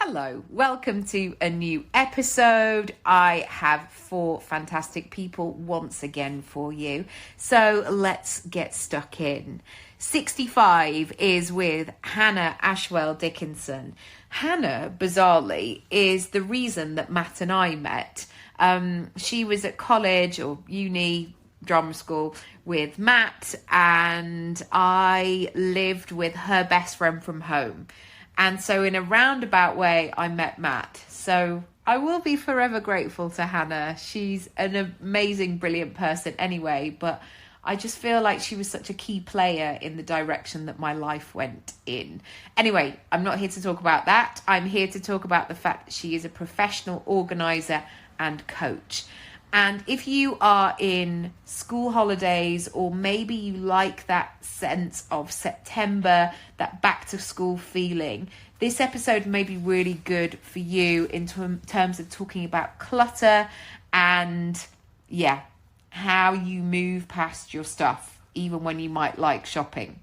Hello, welcome to a new episode. I have 4 fantastic people once again for you. So let's get stuck in. 65 is with Hannah Ashwell Dickinson. Hannah, bizarrely, is the reason that Matt and I met. She was at college or uni, drama school with Matt, and I lived with her best friend from home. And so in a roundabout way, I met Matt. So I will be forever grateful to Hannah. She's an amazing, brilliant person anyway, but I just feel like she was such a key player in the direction that my life went in. Anyway, I'm not here to talk about that. I'm here to talk about the fact that she is a professional organizer and coach. And if you are in school holidays, or maybe you like that sense of September, that back to school feeling, this episode may be really good for you in terms of talking about clutter and, how you move past your stuff, even when you might like shopping.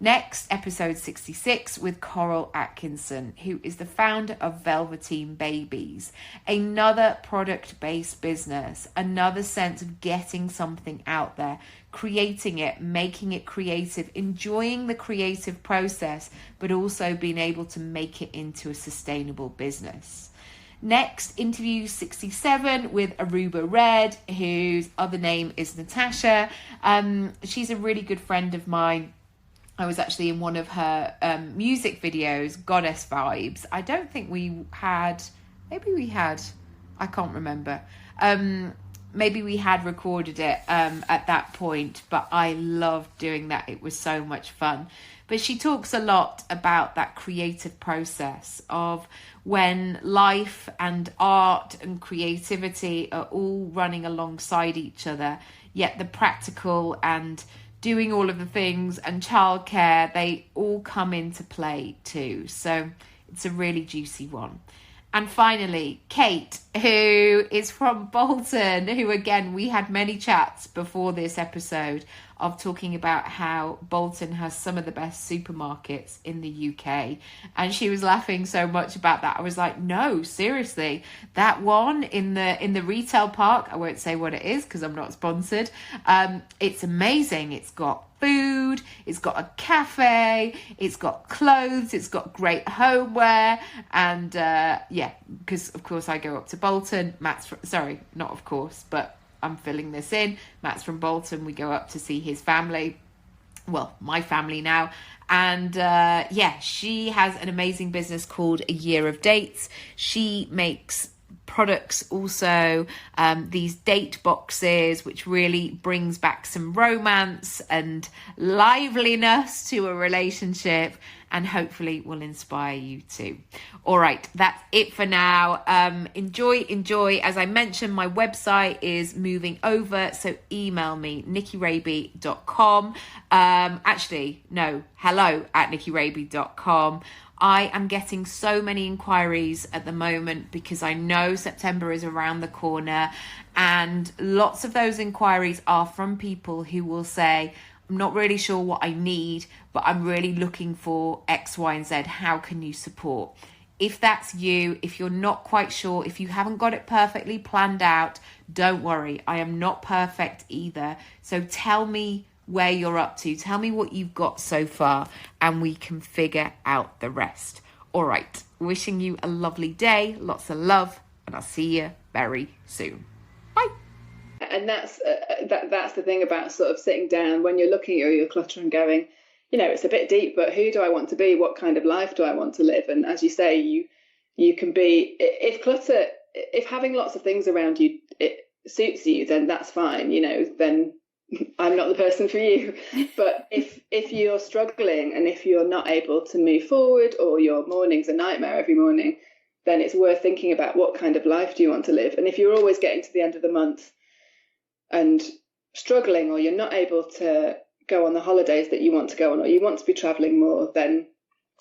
Next, episode 66 with Coral Atkinson, who is the founder of Velveteen Babies. Another product-based business, another sense of getting something out there, creating it, making it creative, enjoying the creative process, but also being able to make it into a sustainable business. Next, interview 67 with Aruba Red, whose other name is Natasha. She's a really good friend of mine. I was actually in one of her music videos, Goddess Vibes. I don't think we had, I can't remember. Maybe we had recorded it at that point, but I loved doing that. It was so much fun. But she talks a lot about that creative process of when life and art and creativity are all running alongside each other, yet the practical and doing all of the things and childcare, they all come into play too. So it's a really juicy one. And finally, Kate, who is from Bolton, who again, we had many chats before this episode of talking about how Bolton has some of the best supermarkets in the UK. And she was laughing so much about that. I was like, no, seriously, that one in the retail park, I won't say what it is because I'm not sponsored. It's amazing. It's got food, it's got a cafe, it's got clothes, it's got great homeware, and because of course I go up to Bolton. Not of course, but I'm filling this in. Matt's from Bolton. We go up to see his family, well, my family now, and she has an amazing business called A Year of Dates. She makes products also, these date boxes, which really brings back some romance and liveliness to a relationship, and hopefully will inspire you too. All right, that's it for now. Enjoy. As I mentioned, my website is moving over, so email me, nikkiraby.com. hello@nikkiraby.com. I am getting so many inquiries at the moment because I know September is around the corner, and lots of those inquiries are from people who will say, I'm not really sure what I need, but I'm really looking for X, Y, and Z. How can you support? If that's you, if you're not quite sure, if you haven't got it perfectly planned out, don't worry. I am not perfect either. So tell me where you're up to. Tell me what you've got so far, and we can figure out the rest. All right. Wishing you a lovely day, lots of love, and I'll see you very soon. Bye. And that's the thing about sort of sitting down when you're looking at your clutter and going, it's a bit deep, but who do I want to be? What kind of life do I want to live? And as you say, you can be, if having lots of things around you, it suits you, then that's fine, then I'm not the person for you. But if you're struggling and if you're not able to move forward, or your morning's a nightmare every morning, then it's worth thinking about what kind of life do you want to live. And if you're always getting to the end of the month and struggling, or you're not able to go on the holidays that you want to go on, or you want to be traveling more, then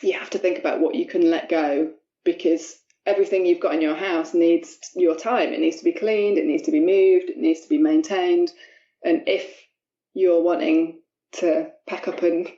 you have to think about what you can let go, because everything you've got in your house needs your time. It needs to be cleaned, it needs to be moved, it needs to be maintained. And if you're wanting to pack up and,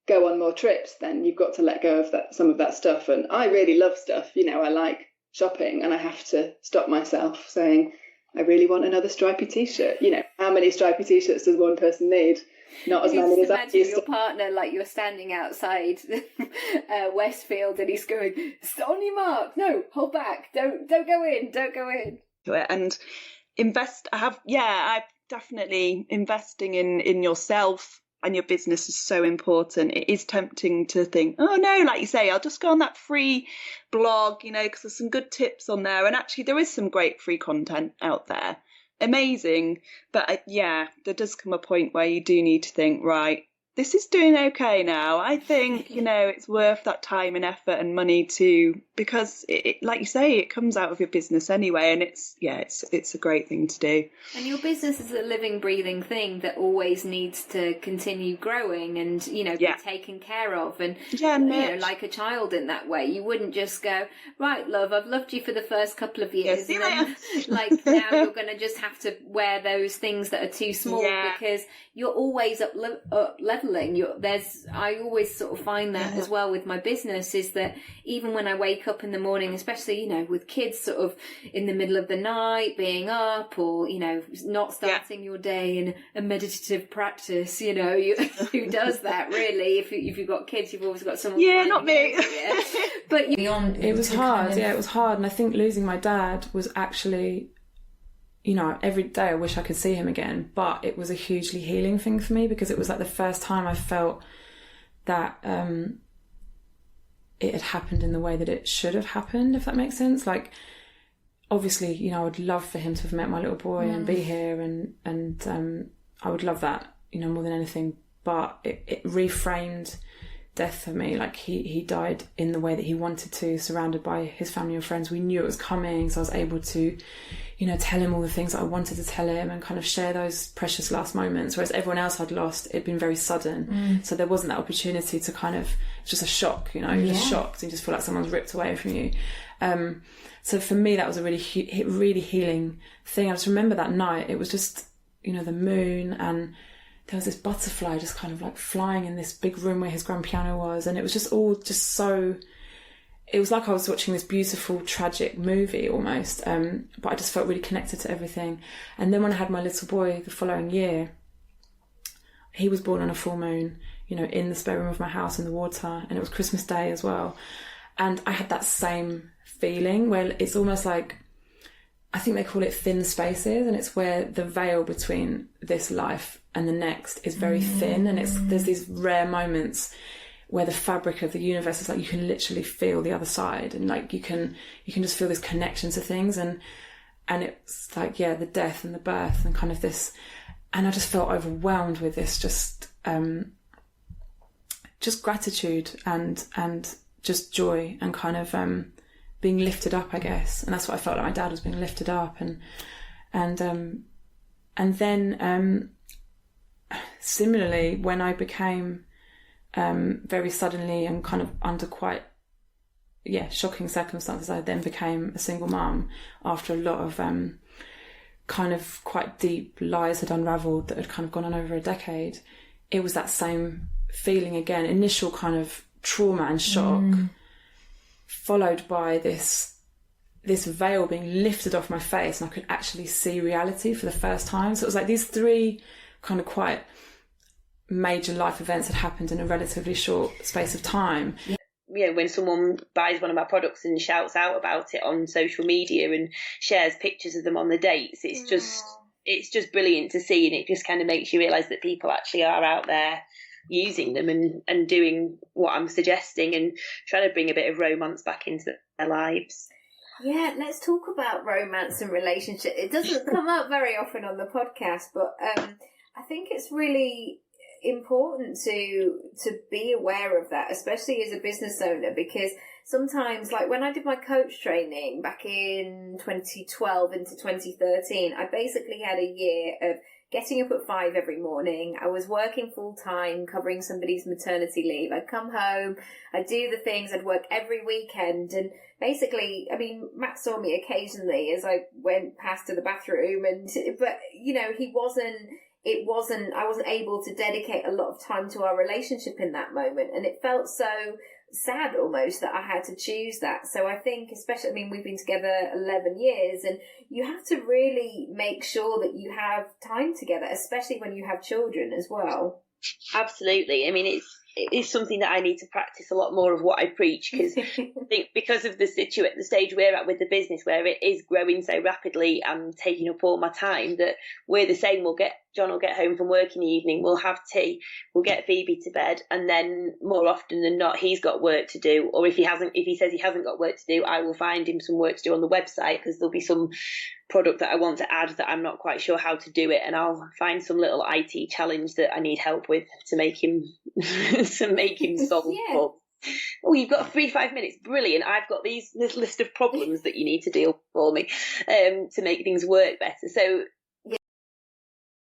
go on more trips, then you've got to let go of some of that stuff. And I really love stuff. I like shopping, and I have to stop myself saying, I really want another stripy t-shirt. How many stripy t-shirts does one person need? Not as many as I used your partner, like you're standing outside Westfield, and he's going, on your mark, no, hold back, don't go in. And I definitely investing in yourself and your business is so important. It is tempting to think, oh no, like you say, I'll just go on that free blog, because there's some good tips on there. And actually there is some great free content out there. Amazing. But there does come a point where you do need to think, right, this is doing okay now. I think, it's worth that time and effort and money because it, like you say, it comes out of your business anyway. And it's a great thing to do. And your business is a living, breathing thing that always needs to continue growing and, be taken care of. And, like a child in that way, you wouldn't just go, right, love, I've loved you for the first couple of years. And then, now you're going to just have to wear those things that are too small because you're always up leveling. I always sort of find that as well with my business, is that even when I wake up in the morning, especially, with kids sort of in the middle of the night, being up or, not starting your day in a meditative practice, who does that really? If you've got kids, you've always got someone. Yeah, not me. But it was hard. It was hard. And I think losing my dad was actually, every day I wish I could see him again, but it was a hugely healing thing for me because it was like the first time I felt that it had happened in the way that it should have happened, if that makes sense. Like, obviously, I would love for him to have met my little boy and be here and I would love that, more than anything. But it reframed death for me. Like, he died in the way that he wanted to, surrounded by his family and friends. We knew it was coming, so I was able to tell him all the things that I wanted to tell him and kind of share those precious last moments, whereas everyone else I'd lost, it'd been very sudden. So there wasn't that opportunity to kind of, it's just a shock, you're just shocked and you just feel like someone's ripped away from you. So for me, that was a really, really healing thing. I just remember that night, it was just, the moon, and there was this butterfly just kind of like flying in this big room where his grand piano was, and it was just all just so... It was like I was watching this beautiful, tragic movie almost, but I just felt really connected to everything. And then when I had my little boy the following year, he was born on a full moon, in the spare room of my house in the water, and it was Christmas Day as well. And I had that same feeling where it's almost like, I think they call it thin spaces, and it's where the veil between this life and the next is very thin, and there's these rare moments where the fabric of the universe is like you can literally feel the other side, and like you can just feel this connection to things, and it's like the death and the birth and kind of this, and I just felt overwhelmed with this just gratitude and just joy and kind of being lifted up, I guess. And that's what I felt like, my dad was being lifted up, and then similarly when I became very suddenly and kind of under quite shocking circumstances, I then became a single mum after a lot of kind of quite deep lies had unravelled that had kind of gone on over a decade. It was that same feeling again, initial kind of trauma and shock, followed by this veil being lifted off my face, and I could actually see reality for the first time. So it was like these three kind of quite major life events had happened in a relatively short space of time. When someone buys one of my products and shouts out about it on social media and shares pictures of them on the dates, it's just brilliant to see, and it just kind of makes you realise that people actually are out there using them and doing what I'm suggesting and trying to bring a bit of romance back into their lives. Yeah, let's talk about romance and relationship. It doesn't come up very often on the podcast, but I think it's really important to be aware of that, especially as a business owner, because sometimes, like when I did my coach training back in 2012 into 2013, I basically had a year of getting up at 5 every morning. I was working full time, covering somebody's maternity leave. I'd come home, I'd do the things, I'd work every weekend. And basically, I mean, Matt saw me occasionally as I went past to the bathroom, but he wasn't I wasn't able to dedicate a lot of time to our relationship in that moment. And it felt so sad almost that I had to choose that. So I think, especially, I mean, we've been together 11 years, and you have to really make sure that you have time together, especially when you have children as well. Absolutely. I mean, it's something that I need to practice a lot more of what I preach, because I think because of the stage we're at with the business, where it is growing so rapidly and taking up all my time, that we're the same. John will get home from work in the evening, we'll have tea, we'll get Phoebe to bed, and then more often than not, he's got work to do. Or if he says he hasn't got work to do, I will find him some work to do on the website, because there'll be some product that I want to add that I'm not quite sure how to do it, and I'll find some little IT challenge that I need help with to make him solve. Yeah. Oh, you've got 5 minutes. Brilliant. I've got this list of problems that you need to deal with for me to make things work better. So